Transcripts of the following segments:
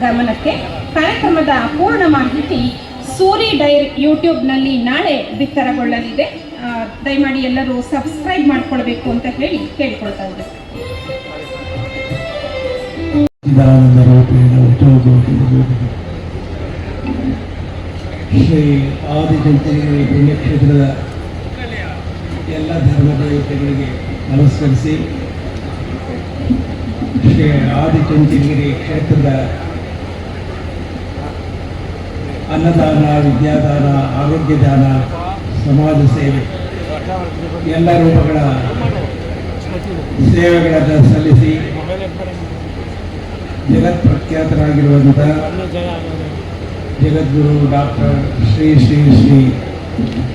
ಗಮನಕ್ಕೆ. ಕಾರ್ಯಕ್ರಮದ ಪೂರ್ಣ ಮಾಹಿತಿ ಸೂರಿ ಡೈರ್ ಯೂಟ್ಯೂಬ್ನಲ್ಲಿ ನಾಳೆ ಬಿತ್ತರಗೊಳ್ಳಲಿದೆ. ದಯಮಾಡಿ ಎಲ್ಲರೂ ಸಬ್ಸ್ಕ್ರೈಬ್ ಮಾಡಿಕೊಳ್ಬೇಕು ಅಂತ ಹೇಳಿ ಕೇಳ್ಕೊಳ್ತಾ ಇದ್ದಾರೆ. ಶ್ರೀ ಆದಿಚುಂಚನಗಿರಿ ಪುಣ್ಯಕ್ಷೇತ್ರದ ಎಲ್ಲ ಧರ್ಮ ದೇವತೆಗಳಿಗೆ ನಮಸ್ಕರಿಸಿ, ಶ್ರೀ ಆದಿಚುಂಚನಗಿರಿ ಕ್ಷೇತ್ರದ ಅನ್ನದಾನ, ವಿದ್ಯಾದಾನ, ಆರೋಗ್ಯ ದಾನ, ಸಮಾಜ ಸೇವೆ ಎಲ್ಲ ರೂಪಗಳ ಸೇವೆಗಳನ್ನು ಸಲ್ಲಿಸಿ ಜಗತ್ ಪ್ರಖ್ಯಾತರಾಗಿರುವಂಥ ಜಗದ್ಗುರು ಡಾಕ್ಟರ್ ಶ್ರೀ ಶ್ರೀ ಶ್ರೀ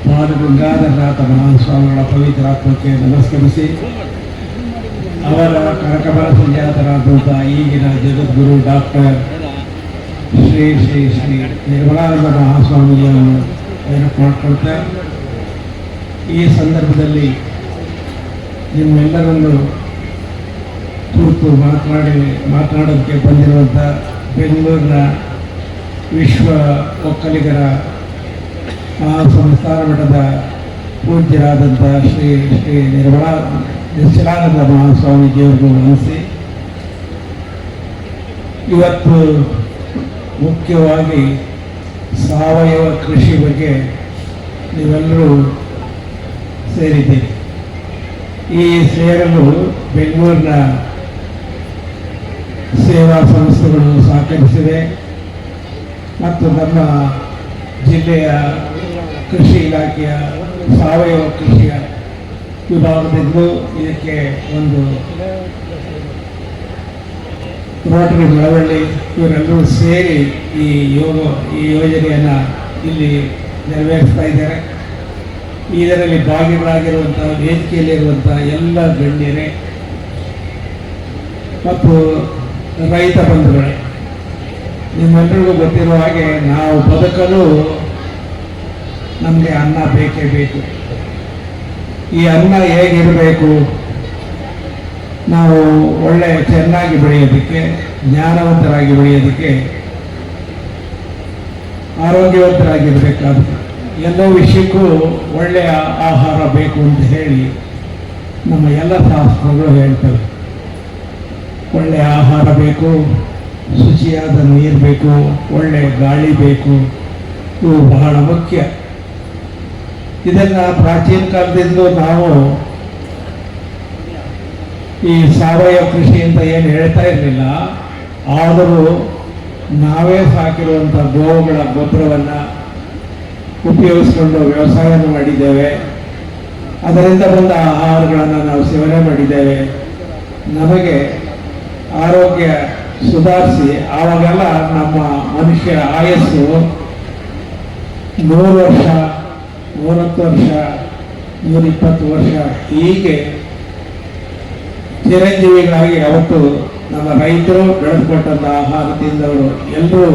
ಬಾಲಗಂಗಾಧರನಾಥ ಮಹಾಸ್ವಾಮಿಗಳ ಪವಿತ್ರಾತ್ಮಕ್ಕೆ ನಮಸ್ಕರಿಸಿ, ಅವರ ಕನಕಬಲ ಸಂಜಾತರಾದಂಥ ಈಗಿನ ಜಗದ್ಗುರು ಡಾಕ್ಟರ್ ಶ್ರೀ ಶ್ರೀ ಶ್ರೀ ನಿರ್ಮಲಾನಂದ ಮಹಾಸ್ವಾಮಿಯನ್ನು ನೆನಪು ಮಾಡಿಕೊಳ್ತಾ, ಈ ಸಂದರ್ಭದಲ್ಲಿ ನಿಮ್ಮೆಲ್ಲರನ್ನು ಕುರಿತು ಮಾತನಾಡೋದಕ್ಕೆ ಬಂದಿರುವಂಥ ಬೆಂಗಳೂರಿನ ವಿಶ್ವ ಒಕ್ಕಲಿಗರ ಮಹಾಸಂಸ್ಥಾನ ಮಠದ ಪೂಜ್ಯರಾದಂಥ ಶ್ರೀ ಶ್ರೀ ನಿಶ್ಚಲಾನಂದ ಮಹಾಸ್ವಾಮೀಜಿಯವರಿಗೂ ನಮಿಸಿ, ಇವತ್ತು ಮುಖ್ಯವಾಗಿ ಸಾವಯವ ಕೃಷಿ ಬಗ್ಗೆ ನೀವೆಲ್ಲರೂ ಸೇರಿದ್ದೀರಿ. ಈ ಸೇರಲು ಬೆಂಗಳೂರಿನ ಸೇವಾ ಸಂಸ್ಥೆಗಳು ಸಹಕರಿಸಿವೆ ಮತ್ತು ನಮ್ಮ ಜಿಲ್ಲೆಯ ಕೃಷಿ ಇಲಾಖೆಯ ಸಾವಯವ ಕೃಷಿಯ ವಿಭಾಗದಿಂದಲೂ ಇದಕ್ಕೆ ಒಂದು ರೋಟರಿ ಮಳವಳ್ಳಿ ಇವರೆಲ್ಲರೂ ಸೇರಿ ಈ ಯೋಜನೆಯನ್ನು ಇಲ್ಲಿ ನೆರವೇರಿಸ್ತಾ ಇದ್ದಾರೆ. ಇದರಲ್ಲಿ ಭಾಗಿಗಳಾಗಿರುವಂಥ ವೇದಿಕೆಯಲ್ಲಿರುವಂಥ ಎಲ್ಲ ಗಣ್ಯರೇ ಮತ್ತು ರೈತ ಬಂಧುಗಳೇ, ನಿಮ್ಮೆಲ್ಲರಿಗೂ ಗೊತ್ತಿರುವ ಹಾಗೆ ನಾವು ಬದುಕಲು ನಮಗೆ ಅನ್ನ ಬೇಕೇ ಬೇಕು. ಈ ಅನ್ನ ಹೇಗಿರಬೇಕು? ನಾವು ಚೆನ್ನಾಗಿ ಬೆಳೆಯೋದಕ್ಕೆ, ಜ್ಞಾನವಂತರಾಗಿ ಬೆಳೆಯೋದಕ್ಕೆ, ಆರೋಗ್ಯವಂತರಾಗಿರಬೇಕಾದ್ರೆ ಎಲ್ಲೋ ವಿಷಯಕ್ಕೂ ಒಳ್ಳೆಯ ಆಹಾರ ಬೇಕು ಅಂತ ಹೇಳಿ ನಮ್ಮ ಎಲ್ಲ ಶಾಸ್ತ್ರಗಳು ಹೇಳ್ತವೆ. ಒಳ್ಳೆಯ ಆಹಾರ ಬೇಕು, ಶುಚಿಯಾದ ನೀರು ಬೇಕು, ಒಳ್ಳೆಯ ಗಾಳಿ ಬೇಕು, ಇವು ಬಹಳ ಮುಖ್ಯ. ಇದನ್ನು ಪ್ರಾಚೀನ ಕಾಲದಿಂದಲೂ ನಾವು ಈ ಸಾವಯವ ಕೃಷಿ ಅಂತ ಏನು ಹೇಳ್ತಾ ಇರಲಿಲ್ಲ. ಆದರೂ ನಾವೇ ಸಾಕಿರುವಂಥ ಗೋವುಗಳ ಗೊಬ್ಬರವನ್ನು ಉಪಯೋಗಿಸ್ಕೊಂಡು ವ್ಯವಸಾಯವನ್ನು ಮಾಡಿದ್ದೇವೆ. ಅದರಿಂದ ಬಂದ ಆಹಾರಗಳನ್ನು ನಾವು ಸೇವನೆ ಮಾಡಿದ್ದೇವೆ. ನಮಗೆ ಆರೋಗ್ಯ ಸುಧಾರಿಸಿ ಆವಾಗೆಲ್ಲ ನಮ್ಮ ಮನುಷ್ಯರ ಆಯಸ್ಸು 100 ವರ್ಷ, 110 ವರ್ಷ, 120 ವರ್ಷ ಹೀಗೆ ಚಿರಂಜೀವಿಗಳಾಗಿ ಅವತ್ತು ನಮ್ಮ ರೈತರು ಬೆಳೆದುಕೊಟ್ಟಂಥ ಆಹಾರ ತಿಂದವರು ಎಲ್ಲರೂ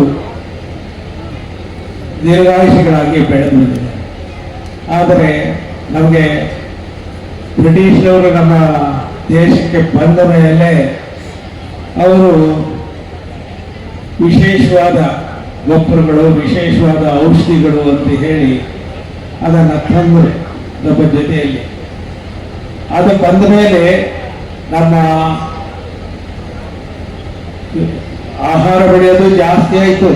ದೀರ್ಘಾಯುಷಿಗಳಾಗಿ ಬೆಳೆದು ಬಂದಿದ್ದಾರೆ. ಆದರೆ ನಮಗೆ ಬ್ರಿಟಿಷರವರು ನಮ್ಮ ದೇಶಕ್ಕೆ ಬಂದ ಮೇಲೆ ಅವರು ವಿಶೇಷವಾದ ಗೊಬ್ಬರಗಳು, ವಿಶೇಷವಾದ ಔಷಧಿಗಳು ಅಂತ ಹೇಳಿ ಅದನ್ನು ತಂದರು ನಮ್ಮ ಜೊತೆಯಲ್ಲಿ. ಅದು ಬಂದ ಮೇಲೆ ನಮ್ಮ ಆಹಾರ ಬೆಳೆಯೋದು ಜಾಸ್ತಿ ಆಯಿತು.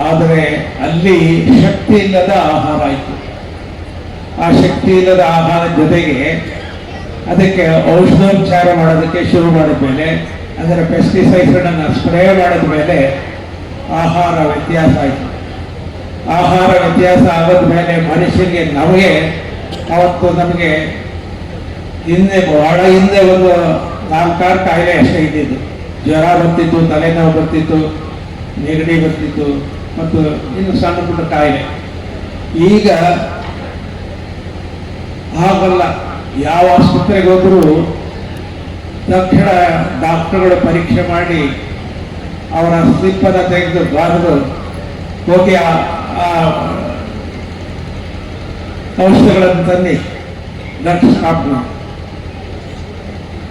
ಆದರೆ ಅಲ್ಲಿ ಶಕ್ತಿ ಇಲ್ಲದ ಆಹಾರ ಆಯಿತು. ಆ ಶಕ್ತಿ ಇಲ್ಲದ ಆಹಾರ ಜೊತೆಗೆ ಅದಕ್ಕೆ ಔಷಧೋಪಚಾರ ಮಾಡೋದಕ್ಕೆ ಶುರು ಮಾಡಿದ ಮೇಲೆ, ಅಂದರೆ ಪೆಸ್ಟಿಸೈಡ್ಗಳನ್ನು ಸ್ಪ್ರೇ ಮಾಡಿದ ಮೇಲೆ ಆಹಾರ ವ್ಯತ್ಯಾಸ ಆಯಿತು. ಆಹಾರ ವ್ಯತ್ಯಾಸ ಆದ ಮೇಲೆ ಮನುಷ್ಯನಿಗೆ, ನಮಗೆ ಬಹಳ ಹಿಂದೆ ಒಂದು 4-6 ಕಾಯಿಲೆ ಅಷ್ಟೇ ಇದ್ದಿದ್ದು. ಜ್ವರ ಬರ್ತಿತ್ತು, ತಲೆನೋವು ಬರ್ತಿತ್ತು, ನೆಗಡಿ ಬರ್ತಿತ್ತು ಮತ್ತು ಇನ್ನು ಸಣ್ಣ ಪುಟ್ಟ ಕಾಯಿಲೆ. ಈಗ ಹಾಗಲ್ಲ. ಯಾವ ಆಸ್ಪತ್ರೆಗೆ ಹೋದರೂ ತಕ್ಷಣ ಡಾಕ್ಟರ್ಗಳು ಪರೀಕ್ಷೆ ಮಾಡಿ ಅವರ ಸ್ಲಿಪ್ಪನ್ನು ತೆಗೆದು ಬಾರದು ಹೋಗಿ ಔಷಧಗಳನ್ನು ತಂದು ಡ್ರಗ್ ಸ್ಟಾಪ್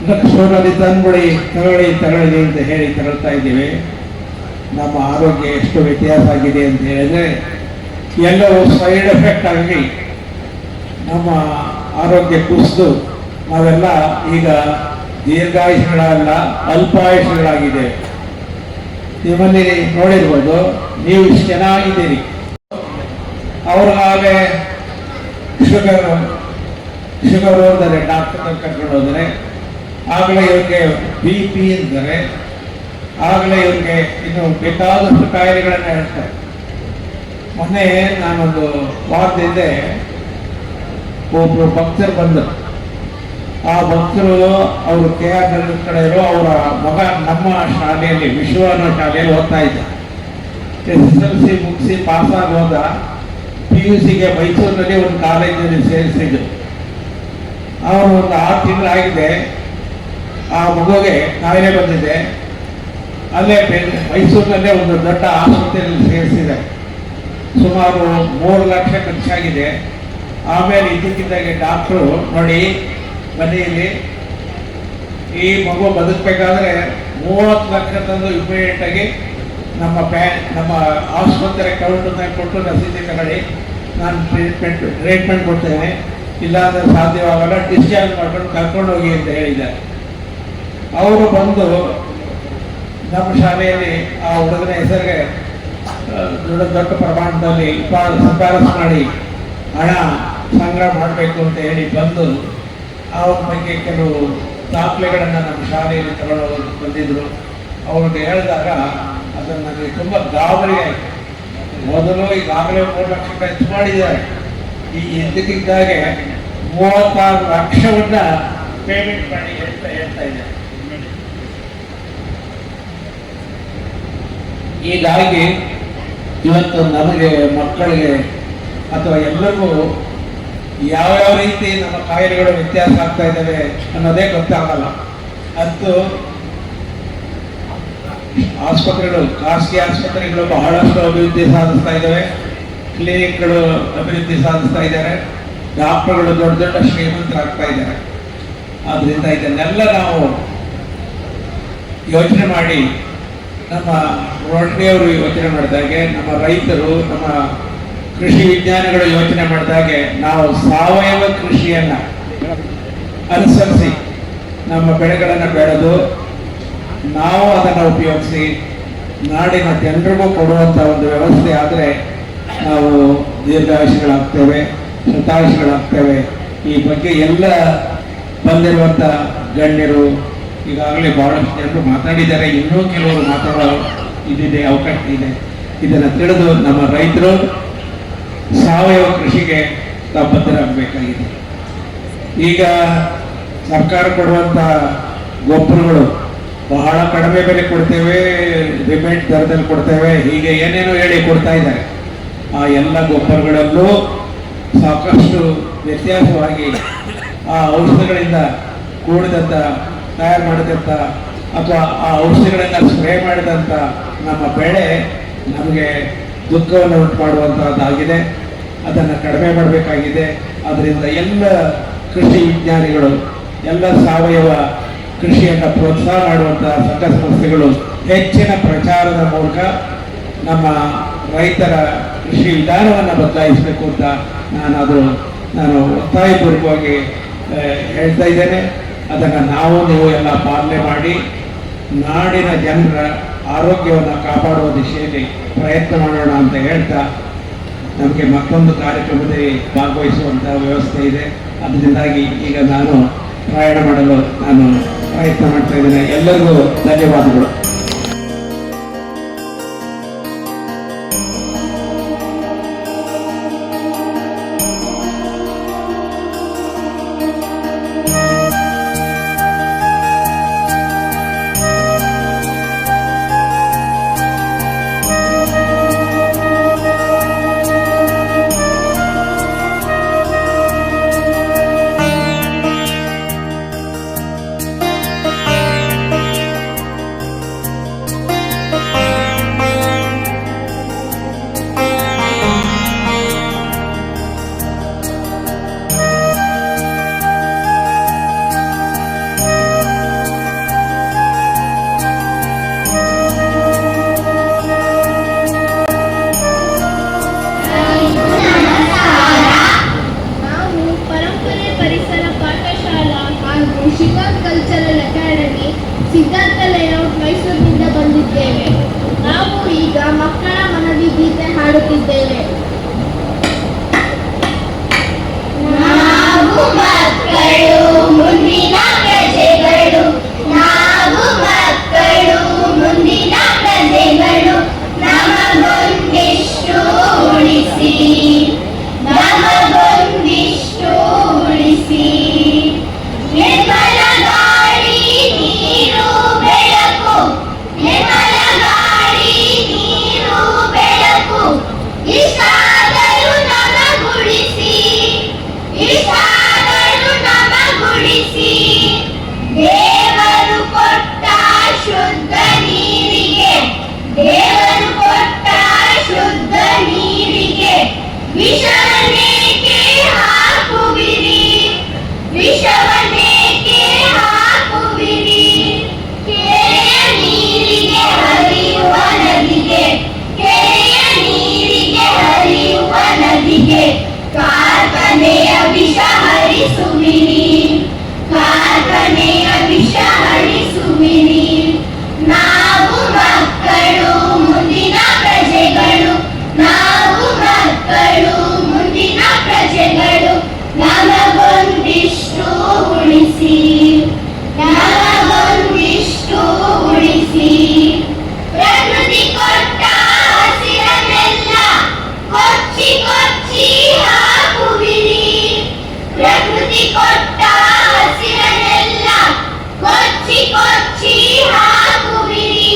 ಡ್ರಗ್ ಸ್ಟೋರಲ್ಲಿ ತಂದ್ಬಿಡಿ, ತಗೊಳ್ಳಿ ಅಂತ ಹೇಳಿ ತಗೊಳ್ತಾ ಇದ್ದೀವಿ. ನಮ್ಮ ಆರೋಗ್ಯ ಎಷ್ಟು ವ್ಯತ್ಯಾಸ ಆಗಿದೆ ಅಂತ ಹೇಳಿದ್ರೆ ಎಲ್ಲವೂ ಸೈಡ್ ಎಫೆಕ್ಟ್ ಆಗಿ ನಮ್ಮ ಆರೋಗ್ಯ ಕುಸಿದು ನಾವೆಲ್ಲ ಈಗ ದೀರ್ಘಾಯುಷಗಳಲ್ಲ ಅಲ್ಪಾಯುಷಗಳಾಗಿದೆ. ನಿಮ್ಮಲ್ಲಿ ನೋಡಿರ್ಬೋದು, ನೀವು ಇಷ್ಟು ಚೆನ್ನಾಗಿದ್ದೀರಿ. ಅವ್ರಿಗಾಗಲೇ ಶುಗರ್ ಹೋದರೆ ಡಾಕ್ಟರ್ ಕರ್ಕೊಂಡು ಹೋದರೆ, ಆಗಲೇ ಇವ್ರಿಗೆ BP ಅಂತಾರೆ, ಆಗಲೇ ಇವ್ರಿಗೆ ಇನ್ನು ಬೇಕಾದಷ್ಟು ಕಾಯಿಲೆಗಳನ್ನು ಹೇಳ್ತಾರೆ. ಮೊನ್ನೆ ನಾನೊಂದು ವಾರದಿಂದ ಒಬ್ಬರು ಭಕ್ತರು ಬಂದರು. ಆ ಭಕ್ತರು ಅವರು KR ನಗರದ ಕಡೆ ಇರೋ ಅವರ ಮಗ ನಮ್ಮ ಶಾಲೆಯಲ್ಲಿ, ವಿಶ್ವ ಅನ್ನೋ ಶಾಲೆಯಲ್ಲಿ ಓದ್ತಾ ಇದ್ದ. SSLC ಮುಗಿಸಿ ಪಾಸಾಗಿ ಹೋದ. PUCಗೆ ಮೈಸೂರಿನಲ್ಲಿ ಒಂದು ಕಾಲೇಜಿನಲ್ಲಿ ಸೇರಿಸಿದ್ರು. ಅವರು ಒಂದು 6 ತಿಂಗಳಾಗಿದೆ. ಆ ಮಗುಗೆ ಕಾಯಿಲೆ ಬಂದಿದೆ. ಅಲ್ಲೇ ಮೈಸೂರಿನಲ್ಲೇ ಒಂದು ದೊಡ್ಡ ಆಸ್ಪತ್ರೆಯಲ್ಲಿ ಸೇರಿಸಿದೆ. ಸುಮಾರು 3 ಲಕ್ಷ ಖರ್ಚಾಗಿದೆ. ಆಮೇಲೆ ಇದ್ದಕ್ಕಿದ್ದಾಗೆ ಡಾಕ್ಟ್ರು ನೋಡಿ ಬನ್ನಿ ಇಲ್ಲಿ, ಈ ಮಗು ಬದುಕಬೇಕಾದ್ರೆ 30 ಲಕ್ಷ ತಂದು ಇಮಿಡಿಯೇಟ್ ಆಗಿ ನಮ್ಮ ಆಸ್ಪತ್ರೆ ಕೌಂಟರ್ನ ಕೊಟ್ಟು ರಸೀದಿ ತಗೊಳ್ಳಿ, ನಾನು ಟ್ರೀಟ್ಮೆಂಟ್ ಕೊಡ್ತೇನೆ, ಇಲ್ಲಾಂದ್ರೆ ಸಾಧ್ಯವಾಗಲ್ಲ, ಡಿಸ್ಚಾರ್ಜ್ ಮಾಡ್ಕೊಂಡು ಕರ್ಕೊಂಡು ಹೋಗಿ ಅಂತ ಹೇಳಿದ್ದಾರೆ. ಅವರು ಬಂದು ನಮ್ಮ ಶಾಲೆಯಲ್ಲಿ ಆ ಹುಡುಗನ ಹೆಸರಿಗೆ ದೊಡ್ಡ ಪ್ರಮಾಣದಲ್ಲಿ ಶಿಫಾರಸು ಮಾಡಿ ಹಣ ಸಂಗ್ರಹ ಮಾಡಬೇಕು ಅಂತ ಹೇಳಿ ಬಂದು ಅವ್ರ ಬಗ್ಗೆ ಕೆಲವು ದಾಖಲೆಗಳನ್ನು ನಮ್ಮ ಶಾಲೆಯಲ್ಲಿ ತಗೊಂಡು ಬಂದಿದ್ರು. ಅವ್ರಿಗೆ ಹೇಳಿದಾಗ ಅದನ್ನು ನನಗೆ ತುಂಬ ಗಾಬರಿ ಆಯಿತು. ಮೊದಲು ಈಗಾಗಲೇ 3 ಲಕ್ಷ ಖರ್ಚು ಮಾಡಿದ್ದಾರೆ. ಈ ಇದ್ದಕ್ಕಿದ್ದಾಗೆ 36 ಲಕ್ಷವನ್ನ ಪೇಮೆಂಟ್ ಮಾಡಿ ಹೇಳ್ತಾ ಇದ್ದಾರೆ. ಹೀಗಾಗಿ ಇವತ್ತು ನಮಗೆ, ಮಕ್ಕಳಿಗೆ ಅಥವಾ ಎಲ್ಲರಿಗೂ ಯಾವ್ಯಾವ ರೀತಿ ನಮ್ಮ ಕಾಯಿಲೆಗಳು ವ್ಯತ್ಯಾಸ ಆಗ್ತಾ ಇದ್ದಾವೆ ಅನ್ನೋದೇ ಗೊತ್ತಾಗಲ್ಲ. ಅಂತೂ ಆಸ್ಪತ್ರೆಗಳು, ಖಾಸಗಿ ಆಸ್ಪತ್ರೆಗಳು ಬಹಳಷ್ಟು ಅಭಿವೃದ್ಧಿ ಸಾಧಿಸ್ತಾ ಇದ್ದಾವೆ. ಕ್ಲಿನಿಕ್ಗಳು ಅಭಿವೃದ್ಧಿ ಸಾಧಿಸ್ತಾ ಇದ್ದಾರೆ. ಡಾಕ್ಟರ್ಗಳು ದೊಡ್ಡ ದೊಡ್ಡ ಶ್ರೀಮಂತರಾಗ್ತಾ ಇದ್ದಾರೆ. ಆದ್ದರಿಂದ ಇದನ್ನೆಲ್ಲ ನಾವು ಯೋಚನೆ ಮಾಡಿ, ನಮ್ಮ ರೋಟರಿಯವರು ಯೋಚನೆ ಮಾಡಿದಾಗೆ, ನಮ್ಮ ರೈತರು, ನಮ್ಮ ಕೃಷಿ ವಿಜ್ಞಾನಿಗಳು ಯೋಚನೆ ಮಾಡಿದಾಗೆ, ನಾವು ಸಾವಯವ ಕೃಷಿಯನ್ನು ಅನುಸರಿಸಿ ನಮ್ಮ ಬೆಳೆಗಳನ್ನು ಬೆಳೆದು ನಾವು ಅದನ್ನು ಉಪಯೋಗಿಸಿ ನಾಡಿನ ಜನರಿಗೂ ಕೊಡುವಂಥ ಒಂದು ವ್ಯವಸ್ಥೆ ಆದರೆ ನಾವು ದೀರ್ಘಾಯುಷಿಗಳಾಗ್ತೇವೆ, ಶತಾಯುಷಿಗಳಾಗ್ತೇವೆ. ಈ ಬಗ್ಗೆ ಎಲ್ಲ ಬಂದಿರುವಂಥ ಗಣ್ಯರು ಈಗಾಗಲೇ ಬಹಳಷ್ಟು ಜನರು ಮಾತಾಡಿದ್ದಾರೆ. ಇನ್ನೂ ಕೆಲವರು ಮಾತಾಡೋ ಇದಿದೆ, ಅವಕಾಶ ಇದೆ. ಇದನ್ನು ತಿಳಿದು ನಮ್ಮ ರೈತರು ಸಾವಯವ ಕೃಷಿಗೆ ಬದ್ಧರಾಗಬೇಕಾಗಿದೆ. ಈಗ ಸರ್ಕಾರ ಕೊಡುವಂಥ ಗೊಬ್ಬರಗಳು ಬಹಳ ಕಡಿಮೆ ಬೆಲೆ ಕೊಡ್ತೇವೆ, ರಿಬೇಟ್ ದರದಲ್ಲಿ ಕೊಡ್ತೇವೆ, ಹೀಗೆ ಏನೇನೋ ಹೇಳಿ ಕೊಡ್ತಾ ಇದ್ದಾರೆ. ಆ ಎಲ್ಲ ಗೊಬ್ಬರಗಳಲ್ಲೂ ಸಾಕಷ್ಟು ವ್ಯತ್ಯಾಸವಾಗಿ ಆ ಔಷಧಿಗಳಿಂದ ಕೂಡಿದಂಥ, ತಯಾರು ಮಾಡಿದಂಥ ಅಥವಾ ಆ ಔಷಧಿಗಳನ್ನು ಸ್ಪ್ರೇ ಮಾಡಿದಂಥ ನಮ್ಮ ಬೆಳೆ ನಮಗೆ ದುಃಖವನ್ನು ಉಂಟು ಮಾಡುವಂಥದ್ದಾಗಿದೆ. ಅದನ್ನು ಕಡಿಮೆ ಮಾಡಬೇಕಾಗಿದೆ. ಅದರಿಂದ ಎಲ್ಲ ಕೃಷಿ ವಿಜ್ಞಾನಿಗಳು, ಎಲ್ಲ ಸಾವಯವ ಕೃಷಿಯನ್ನು ಪ್ರೋತ್ಸಾಹ ಮಾಡುವಂಥ ಸಂಘ ಸಂಸ್ಥೆಗಳು ಹೆಚ್ಚಿನ ಪ್ರಚಾರದ ಮೂಲಕ ನಮ್ಮ ರೈತರ ಕೃಷಿ ವಿಧಾನವನ್ನು ಬದಲಾಯಿಸಬೇಕು ಅಂತ ನಾನು ಒತ್ತಾಯಪೂರ್ವಕವಾಗಿ ಹೇಳ್ತಾ ಇದ್ದೇನೆ. ಅದನ್ನು ನೀವು ಎಲ್ಲ ಪಾಲನೆ ಮಾಡಿ ನಾಡಿನ ಜನರ ಆರೋಗ್ಯವನ್ನು ಕಾಪಾಡುವ ದಿಶೆಯಲ್ಲಿ ಪ್ರಯತ್ನ ಮಾಡೋಣ ಅಂತ ಹೇಳ್ತಾ, ನಮಗೆ ಮತ್ತೊಂದು ಕಾರ್ಯಕ್ರಮದಲ್ಲಿ ಭಾಗವಹಿಸುವಂಥ ವ್ಯವಸ್ಥೆ ಇದೆ. ಅದರಿಂದಾಗಿ ಈಗ ನಾನು ಪ್ರಯಾಣ ಮಾಡಲು ಪ್ರಯತ್ನ ಮಾಡ್ತಾ ಇದ್ದೇನೆ. ಎಲ್ಲರಿಗೂ ಧನ್ಯವಾದಗಳು. ಕಾರ್ಖಾನೆಯ ವಿಷ ಹರಿಸುವಿರಿ, ಕಾರ್ಖಾನೆಯ ವಿಷ ಹರಿಸುವಿರಿ. ನಾವು ಮಕ್ಕಳು ಮುಂದಿನ ಪ್ರಜೆಗಳು, ನಾವು ಮಕ್ಕಳು ಮುಂದಿನ ಪ್ರಜೆಗಳು. ನಮಗೊಂದಿಷ್ಟು ಉಳಿಸಿ, ನಮಗೊಂದಿಷ್ಟು ಉಳಿಸಿ. ಪ್ರಕೃತಿ ಕೊಟ್ಟ ಹಸಿರನ್ನೆಲ್ಲ ಕೊಚ್ಚಿ ಕೊಚ್ಚಿ ಹಾಕುವಿರಿ, ಪ್ರಕೃತಿ ಕೊಟ್ಟ ಹಸಿರನ್ನೆಲ್ಲ ಕೊಚ್ಚಿ ಕೊಚ್ಚಿ ಹಾಕುವಿರಿ.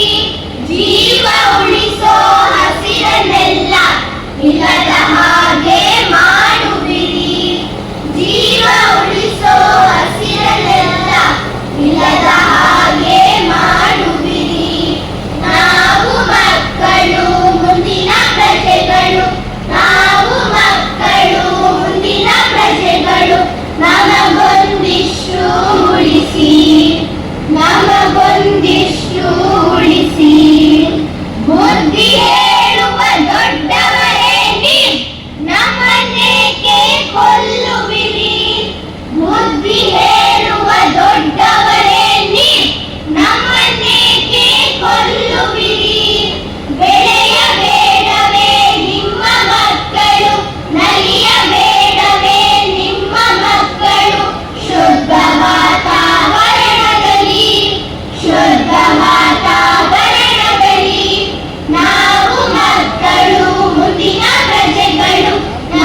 ಜೀವ ಉಳಿಸೋ ಹಸಿರನ್ನೆಲ್ಲ ಇಲ್ಲದ ಹಾಗೆ ಮಾಡುವಿರಿ, ಜೀವ ಉಳಿಸೋ ಹಸಿರನ್ನೆಲ್ಲ ಇಲ್ಲದ ಹಾಗೆ ಮಾಡುವಿರಿ. ನಾವು ಮಕ್ಕಳು ಮುಂದಿನ ಪ್ರಜೆಗಳು, ನಾವು ಮಕ್ಕಳು ಮುಂದಿನ ಪ್ರಜೆಗಳು. ನಮಗೊಂದಿಷ್ಟು ಉಳಿಸಿ, ನಮಗೊಂದಿಷ್ಟು ಉಳಿಸಿ. ಬುದ್ಧಿ ಹೇಳುವ ದೊಡ್ಡವರೇ ನೀವ್ ನಮ್ಮನ್ನೇಕೆ ಕೊಲ್ಲುವಿರಿ, ಬುದ್ಧಿ ಹೇಳುವ ದೊಡ್ಡವರೇ ನೀವ್ ನಮ್ಮನ್ನೇಕೆ ಕೊಲ್ಲುವಿರಿ. ಬೆಳೆಯಬೇಡವೇ ನಿಮ್ಮ ಮಕ್ಕಳು, ನಲಿಯಬೇಡವೇ ನಿಮ್ಮ ಮಕ್ಕಳು. ಶುದ್ಧ ವಾತಾವರಣದಲ್ಲಿ, ಶುದ್ಧ ವಾತಾವರಣದಲ್ಲಿ. ನಾವು ಮಕ್ಕಳು ಮುಂದಿನ ಪ್ರಜೆಗಳು,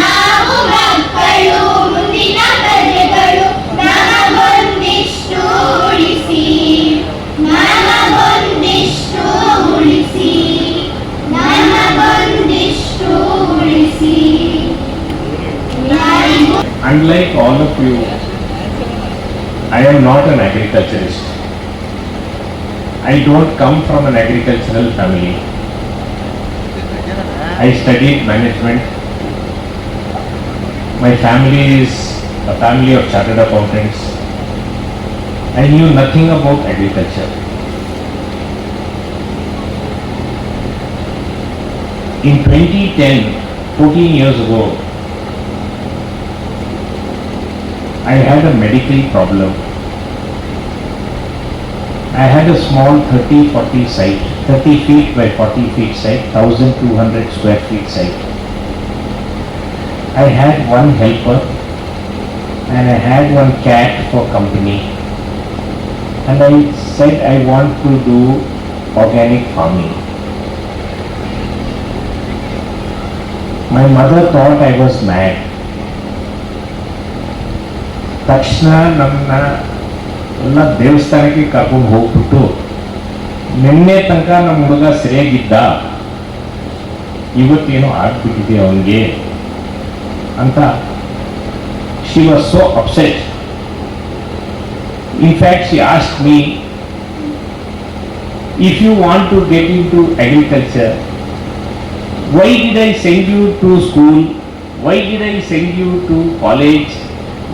ನಾವು ಮಕ್ಕಳು ಮುಂದಿನ ಪ್ರಜೆಗಳು. ನಮಗೊಂದಿಷ್ಟು ಉಳಿಸಿ, ನಮಗೊಂದಿಷ್ಟು ಉಳಿಸಿ, ನಮಗೊಂದಿಷ್ಟು ಉಳಿಸಿ. Unlike all of you, I am not an agriculturist. I don't come from an agricultural family. I studied management. My family is a family of chartered accountants. I knew nothing about agriculture. In 2010, 14 years ago, I had a medical problem. I had a small 30-40 site, 30 feet by 40 feet site, 1200 square feet site. I had one helper and I had one cat for company. And I said I want to do organic farming. My mother thought I was mad. ತಕ್ಷಣ ನನ್ನ ಎಲ್ಲ ದೇವಸ್ಥಾನಕ್ಕೆ ಕರ್ಕೊಂಡು ಹೋಗ್ಬಿಟ್ಟು ನಿನ್ನೆ ತನಕ ನಮ್ಮ ಹುಡುಗ ಸರಿಯಾಗಿದ್ದ, ಇವತ್ತೇನೋ ಆಗ್ಬಿಟ್ಟಿದೆ ಅವನಿಗೆ ಅಂತ. She was so upset. In fact she asked me, if you want to get into agriculture, why did I send you to school? Why did I send you to college?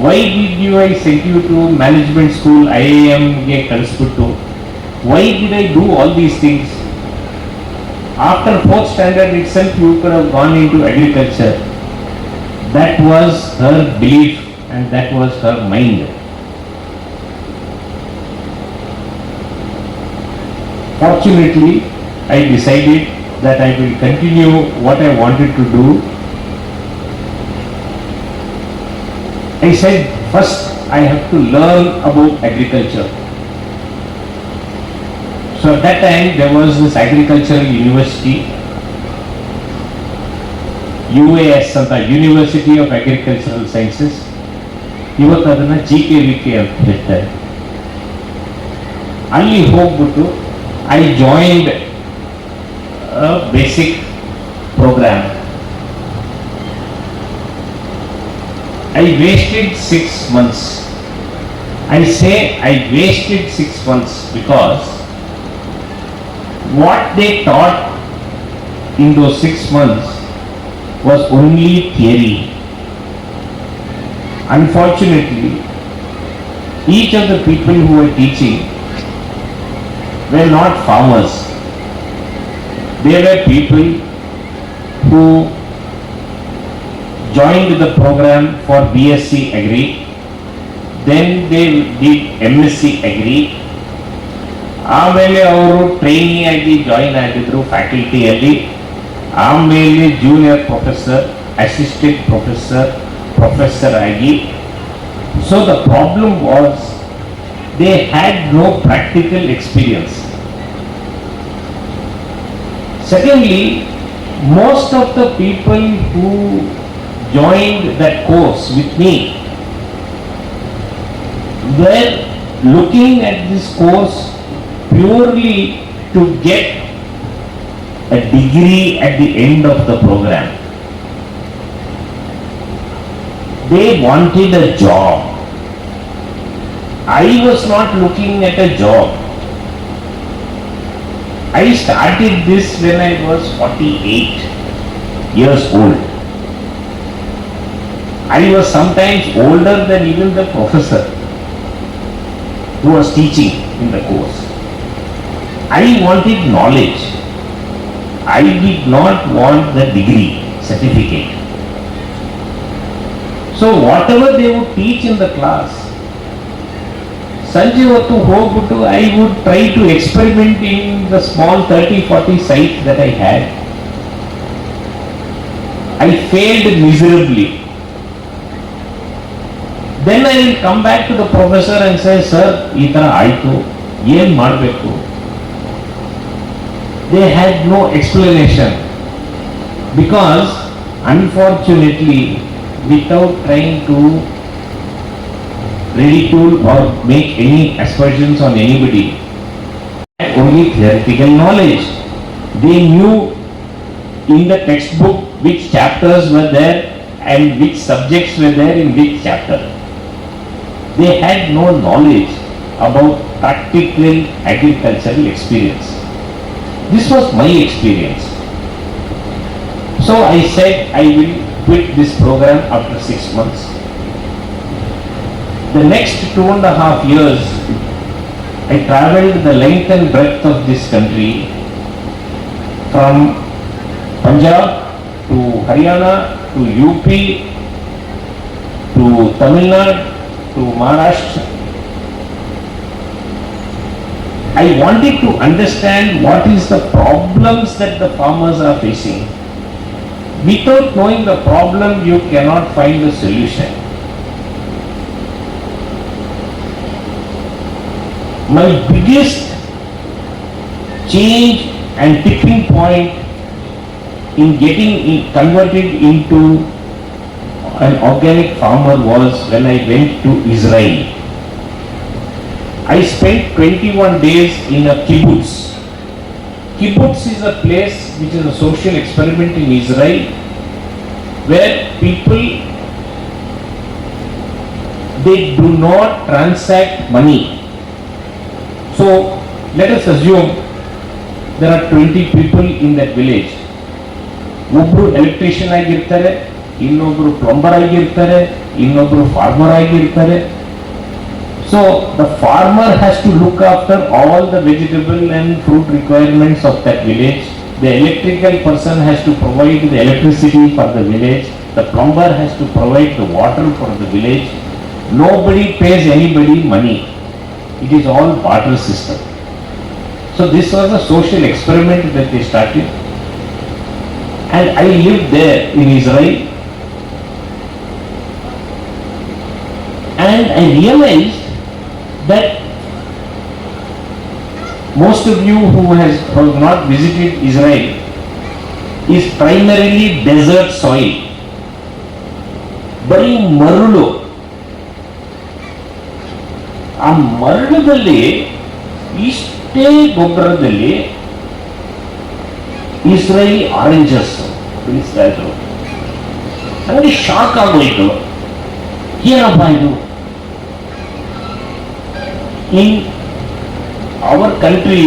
Why did I send you to management school, IIM ಗೆ ಕಳಿಸ್ಬಿಟ್ಟು? Why did I do all these things? After 4th standard itself you could have gone into agriculture. That was her belief and that was her mind. Fortunately, I decided that I will continue what I wanted to do. I said, first I have to learn about agriculture. So at that time there was this agricultural university, UAS ಅಂತ, University of Agricultural Sciences. ಇವತ್ತು ಅದನ್ನು GKVK ಅಂತ ಹೇಳ್ತಾರೆ. ಅಲ್ಲಿ ಹೋಗ್ಬಿಟ್ಟು I joined a basic program. I wasted 6 months. I say I wasted 6 months because what they taught in those 6 months was only theory. Unfortunately, each of the people who were teaching were not farmers. They were people who joined the program for BSc Agri, then they did MSc Agri, ಆಮೇಲೆ ಅವರು trainee ಆಗಿ join ಆಗಿದ್ರು ಫ್ಯಾಕಲ್ಟಿಯಲ್ಲಿ, ಆಮೇಲೆ junior professor, assistant professor, professor ಆಗಿ. So the problem was they had no practical experience. Secondly, most of the people who joined that course with me were looking at this course purely to get a degree at the end of the program. They wanted a job. I was not looking at a job. I started this when I was 48 years old. I was sometimes older than even the professor who was teaching in the course. I wanted knowledge. I did not want the degree certificate. So whatever they would teach in the class, ಸಂಜೆ ಹೊತ್ತು ಹೋಗ್ಬಿಟ್ಟು I would try to experiment in the small 30-40 sites that I had. I failed miserably. Then I will come back to the professor and say, sir, ಈ ತರ ಆಯ್ತು, ಏನ್ ಮಾಡಬೇಕು? They had no explanation because unfortunately, without trying to ridicule or make any aspersions on anybody, only theoretical knowledge. They knew in the textbook which chapters were there and which subjects were there in which chapter. They had no knowledge about practical agricultural experience. This was my experience. So I said I will quit this program after 6 months. The next 2.5 years, I travelled the length and breadth of this country, from Punjab to Haryana to UP to Tamil Nadu to Maharashtra. I wanted to understand what is the problems that the farmers are facing. Without knowing the problem, you cannot find a solution. My biggest change and tipping point in getting converted into an organic farmer was when I went to Israel. I spent 21 days in a kibbutz. Kibbutz is a place which is a social experiment in Israel where people, they do not transact money. So let us assume there are 20 people in that village. ಒಬ್ರು electrician ಆಗಿರ್ತಾರೆ, ಇನ್ನೊಬ್ರು plumber ಆಗಿರ್ತಾರೆ, ಇನ್ನೊಬ್ರು farmer ಆಗಿರ್ತಾರೆ. So the farmer has to look after all the vegetable and fruit requirements of that village. The electrical person has to provide the electricity for the village. The plumber has to provide the water for the village. Nobody pays anybody money. It is all barter system. So this was a social experiment that they started. And I lived there in Israel. And I realized that most of you who have not visited Israel is primarily desert soil. ಬರೀ ಮರಳು. ಆ ಮರಳದಲ್ಲಿ ಇಷ್ಟೇ ಗೊಬ್ಬರದಲ್ಲಿ Israeli oranges ಬೆಳೆಸ್ತಾ ಇದ್ರು. ನನಗೆ shock ಆಗೋಯ್ತು, ಏನಪ್ಪ ಇದು? In our country,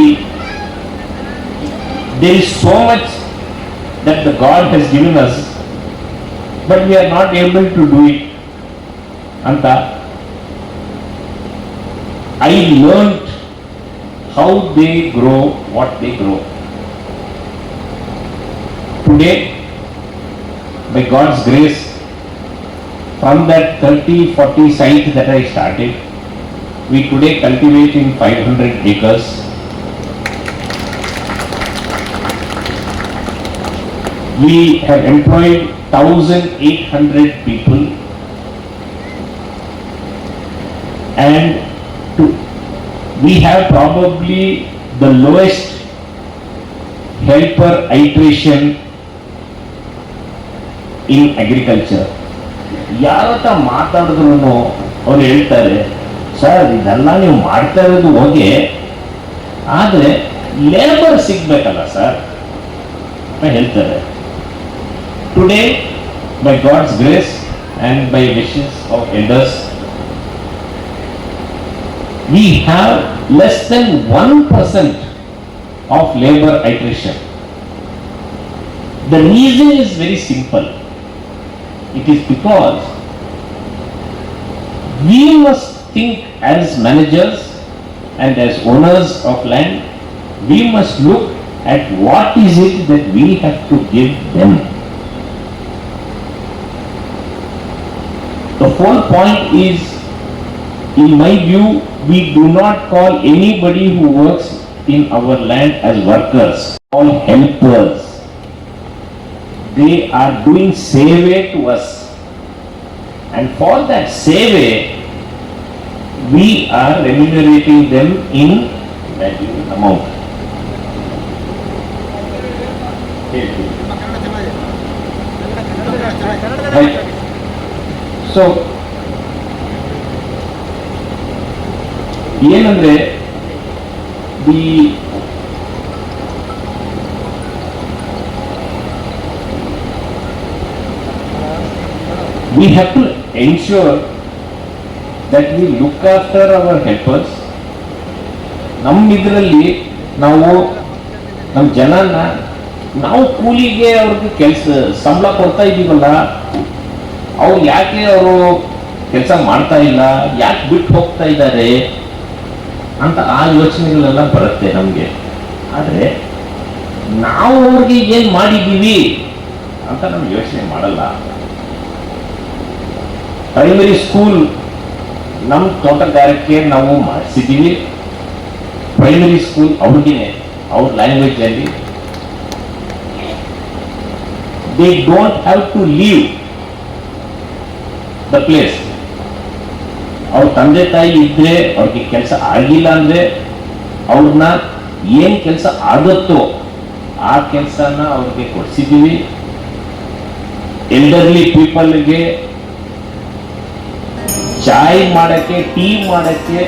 there is so much that the God has given us, but we are not able to do it. Anta, I learned how they grow what they grow. Today, by God's grace, From that 30-40 site that I started, we today cultivate in 500 acres. We have employed 1,800 people, and we have probably the lowest helper iteration in agriculture. ಯಾರ ಹತ್ರ ಮಾತಾಡಿದ್ರು ಅವ್ರು ಹೇಳ್ತಾರೆ, sir ಇದೆಲ್ಲ ನೀವು ಮಾಡ್ತಾ ಇರೋದು ಹೋಗಿ, ಆದರೆ ಲೇಬರ್ ಸಿಗ್ಬೇಕಲ್ಲ ಸರ್ ಅಂತ ಹೇಳ್ತಾರೆ. Today by God's grace and by wishes of elders, we have less than 1% of labor iteration. The reason is very simple. It is because we must think as managers and as owners of land, we must look at what is it that we have to give them. The whole point is, in my view, we do not call anybody who works in our land as workers, all helpers. They are doing survey to us, and for that survey, we are remunerating them in that amount. Right. So, ಏನಂದ್ರೆ we have to ensure that we look after our helpers. ನಮ್ಮ ಇದರಲ್ಲಿ ನಾವು ನಮ್ಮ ಜನನ ನಾವು ಕೂಲಿಗೆ ಅವ್ರಿಗೆ ಕೆಲಸ ಸಂಬಳ ಕೊಡ್ತಾ ಇದ್ದೀವಲ್ಲ, ಅವ್ರು ಯಾಕೆ ಅವರು ಕೆಲಸ ಮಾಡ್ತಾ ಇಲ್ಲ, ಯಾಕೆ ಬಿಟ್ಟು ಹೋಗ್ತಾ ಇದ್ದಾರೆ ಅಂತ ಆ ಯೋಚನೆಗಳೆಲ್ಲ ಬರುತ್ತೆ ನಮಗೆ. ಆದರೆ ನಾವು ಅವ್ರಿಗೆ ಏನು ಮಾಡಿದ್ದೀವಿ ಅಂತ ನಮ್ಗೆ ಯೋಚನೆ ಮಾಡಲ್ಲ. ಪ್ರೈಮರಿ ಸ್ಕೂಲ್ ನಮ್ಮ ತೋಟಗಾರಿಕೆ ನಾವು ಮಾಡಿಸಿದ್ದೀವಿ. ಪ್ರೈಮರಿ ಸ್ಕೂಲ್ ಅವ್ರಿಗೆ ಅವ್ರ ಲ್ಯಾಂಗ್ವೇಜ್ ಅಲ್ಲಿ they don't have to leave the place. ಅವ್ರ ತಂದೆ ತಾಯಿ ಇದ್ರೆ ಅವ್ರಿಗೆ ಕೆಲಸ ಆಗಿಲ್ಲ ಅಂದ್ರೆ ಅವ್ರನ್ನ ಏನ್ ಕೆಲಸ ಆಗುತ್ತೋ ಆ ಕೆಲಸನ ಅವ್ರಿಗೆ ಕೊಡ್ಸಿದ್ದೀವಿ. ಎಲ್ಡರ್ಲಿ ಪೀಪಲ್ಗೆ ಚಾಯ್ ಮಾಡಕ್ಕೆ, ಟೀ ಮಾಡಕ್ಕೆ